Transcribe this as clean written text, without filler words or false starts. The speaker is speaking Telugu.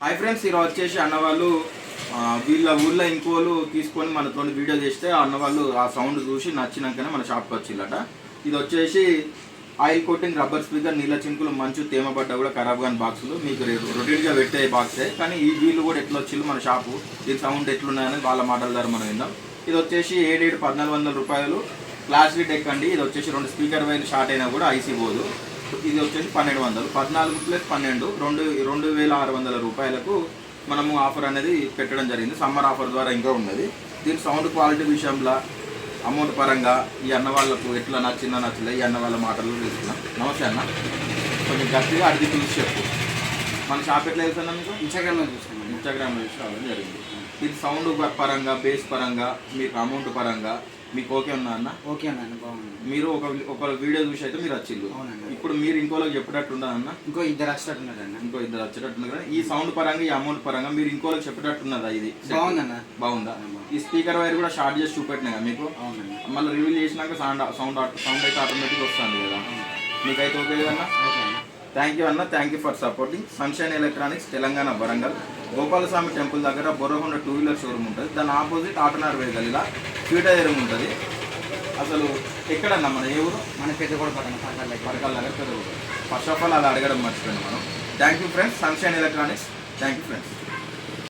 హాయ్ ఫ్రెండ్స్, ఈరోజు వచ్చేసి అన్నవాళ్ళు వీళ్ళ ఊళ్ళో ఇంకోళ్ళు తీసుకొని మనతో వీడియో చేస్తే అన్నవాళ్ళు ఆ సౌండ్ చూసి నచ్చినాకనే మన షాప్కి వచ్చిందట. ఇది వచ్చేసి ఆయిల్ కోటింగ్ రబ్బర్ స్పీకర్, నీళ్ళ చినుకులు, మంచు, తేమ పడ్డ కూడా ఖరాబ్ కాని బాక్సులు మీకు రొటీన్గా పెట్టే బాక్సే. కానీ ఈ వీళ్ళు కూడా ఎట్లా వచ్చింది మన షాపు, దీని సౌండ్ ఎట్లున్నాయని వాళ్ళ మాటల ద్వారా మనం విందాం. ఇది వచ్చేసి 1400 రూపాయలు క్లాస్ డెక్ అండి. ఇది వచ్చేసి 2 స్పీకర్ వైర్లు షార్ట్ అయినా కూడా ఐసీ పోదు. ఇది వచ్చేసి 1200, 14 + 12 2600 రూపాయలకు మనము ఆఫర్ అనేది పెట్టడం జరిగింది. సమ్మర్ ఆఫర్ ద్వారా ఇంకా ఉన్నది. దీని సౌండ్ క్వాలిటీ విషయంలో, అమౌంట్ పరంగా ఈ అన్న వాళ్ళకు ఎట్లా నచ్చిందో నచ్చలే ఈ అన్న వాళ్ళ మాటలు తీసుకున్నాం. నమస్తే అన్న, కొంచెం గట్టిగా అడిగి చూసి చెప్పు. మన షాప్ ఎట్లా తెలుసా మీకు? ఇన్స్టాగ్రామ్లో చూసాను. ఇన్స్టాగ్రామ్లో చూసి రావడం జరిగింది. ఇది సౌండ్ పరంగా, బేస్ పరంగా, మీకు అమౌంట్ పరంగా మీకు ఓకే ఉన్నా అన్న? ఓకే అన్న, బాగుంది. మీరు ఒక వీడియో చూసి అయితే మీరు వచ్చిండు. అవునండి. ఇప్పుడు మీరు ఇంకోళ్ళకి చెప్పేటట్టు ఉండదన్న? ఇంకో 2 వచ్చేటట్టున్నారన్న. ఇంకో 2 వచ్చేటట్టున్నారు కదా. ఈ సౌండ్ పరంగా, ఈ అమౌంట్ పరంగా మీరు ఇంకోళ్ళకి చెప్పేటట్టున్నదా? ఇది బాగుందన్న. బాగుందా? ఈ స్పీకర్ వైర్ కూడా షార్ట్ చేసి చూపెట్టినా మీకు. అవునండి. మళ్ళీ రివీల్ చేసినాక సౌండ్ అయితే ఆటోమేటిక్గా వస్తుంది కదా. మీకైతే ఓకే కదన్నా? ఓకే అన్న. థ్యాంక్ యూ అన్న, thank you for supporting. Sunshine electronics, Telangana, Warangal, Gopalaswamy temple దగ్గర బొర్రకొండ 2 వీలర్ షోరూమ్ ఉంటుంది. దాని ఆపోజిట్ ఆటోనార్ వెహికల్లా స్వీట్ ఎదురు ఉంటుంది. అసలు ఎక్కడన్నా మన ఏ ఊరు? మన పెద్దగూడ పక్కన పరకాల దగ్గర పెద్దగూడ. ఫస్ట్ ఆఫ్ ఆల్ అలా అడగడం మర్చిపోయాను మనం. Thank you friends, sunshine electronics. Thank you friends.